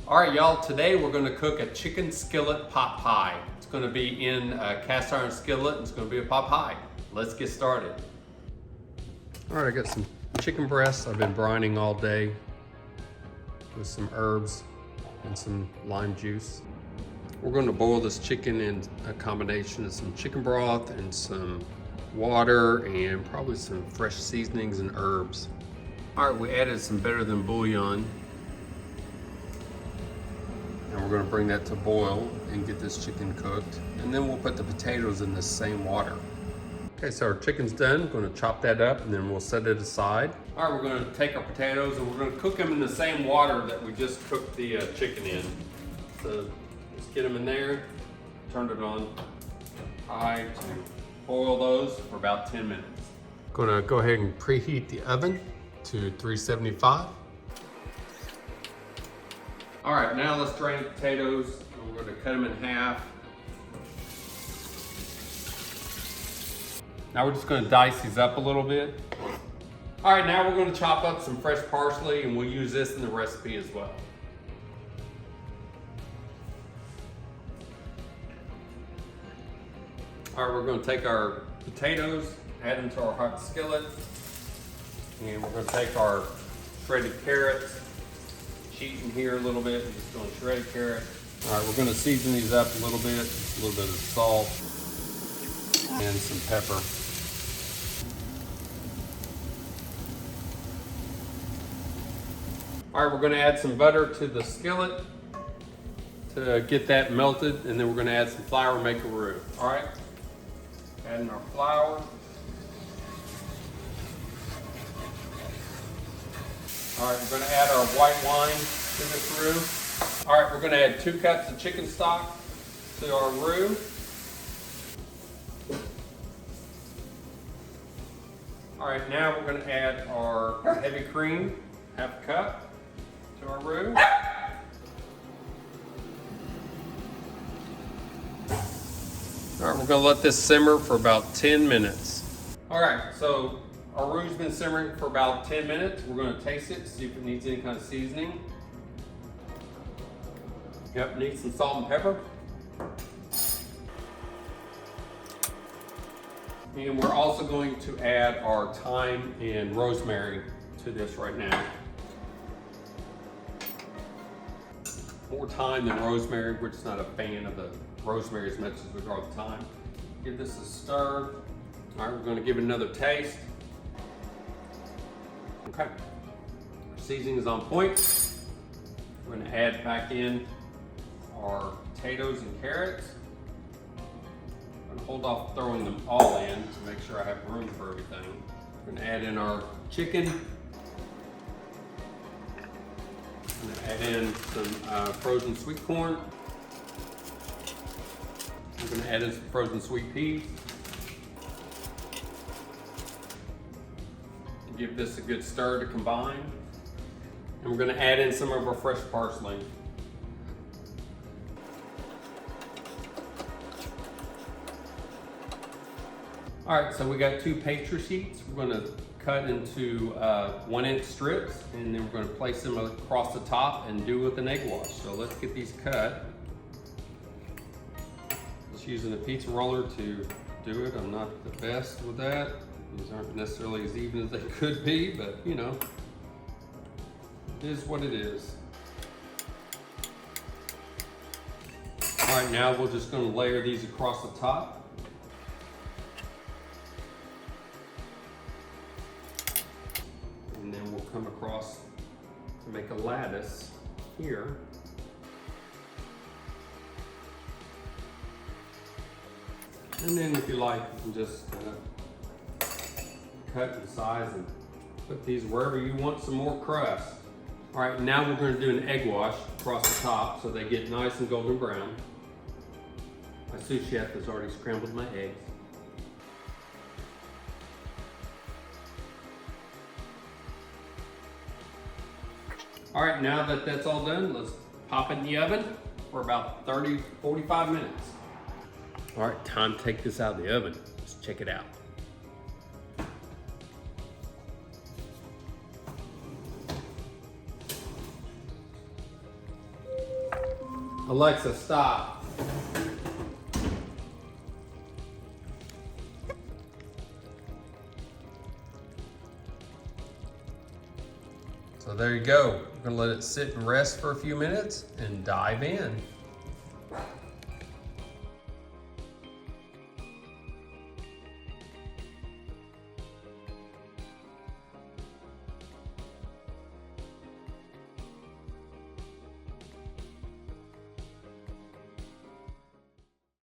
All right, y'all, today we're gonna cook a chicken skillet pot pie. It's gonna be in a cast iron skillet, and it's gonna be a pot pie. Let's get started. All right, I got some chicken breasts I've been brining all day with some herbs and some lime juice. We're gonna boil this chicken in a combination of some chicken broth and some water and probably some fresh seasonings and herbs. All right, we added some better than bouillon. And we're gonna bring that to boil and get this chicken cooked. And then we'll put the potatoes in the same water. Okay, so our chicken's done. We're gonna chop that up and then we'll set it aside. All right, we're gonna take our potatoes and we're gonna cook them in the same water that we just cooked the chicken in. So let's get them in there, turn it on high to boil those for about 10 minutes. Gonna go ahead and preheat the oven to 375. All right, now let's drain the potatoes. We're gonna cut them in half. Now we're just gonna dice these up a little bit. All right, now we're gonna chop up some fresh parsley and we'll use this in the recipe as well. All right, we're gonna take our potatoes, add them to our hot skillet, and we're gonna take our shredded carrots, cheating here a little bit, and just doing shredded carrot. All right, we're gonna season these up a little bit, just a little bit of salt and some pepper. All right, we're gonna add some butter to the skillet to get that melted, and then we're gonna add some flour, make a roux. All right, adding our flour. All right, we're gonna add our white wine to this roux. All right, we're gonna add 2 cups of chicken stock to our roux. All right, now we're gonna add our heavy cream, 1/2 cup, to our roux. All right, we're gonna let this simmer for about 10 minutes. All right, so our roux's been simmering for about 10 minutes. We're gonna taste it, see if it needs any kind of seasoning. Yep, needs some salt and pepper. And we're also going to add our thyme and rosemary to this right now. More thyme than rosemary. We're just not a fan of the rosemary as much as we are the thyme. Give this a stir. All right, we're gonna give it another taste. Okay, our seasoning is on point. We're gonna add back in our potatoes and carrots. I'm gonna hold off throwing them all in to make sure I have room for everything. We're gonna add in our chicken. I'm gonna add in some frozen sweet corn. I'm gonna add in some frozen sweet peas. Give this a good stir to combine. And we're gonna add in some of our fresh parsley. All right, so we got 2 pastry sheets. We're gonna cut into 1-inch strips, and then we're gonna place them across the top and do with an egg wash. So let's get these cut. Just using a pizza roller to do it. I'm not the best with that. These aren't necessarily as even as they could be, but you know, it is what it is. All right, now we're just gonna layer these across the top. And then we'll come across to make a lattice here. And then if you like, you can just cut in size and put these wherever you want some more crust. All right, now we're gonna do an egg wash across the top so they get nice and golden brown. My sous chef has already scrambled my eggs. All right, now that that's all done, let's pop it in the oven for about 30-45 minutes. All right, time to take this out of the oven. Let's check it out. Alexa, stop. So there you go. We're gonna let it sit and rest for a few minutes and dive in.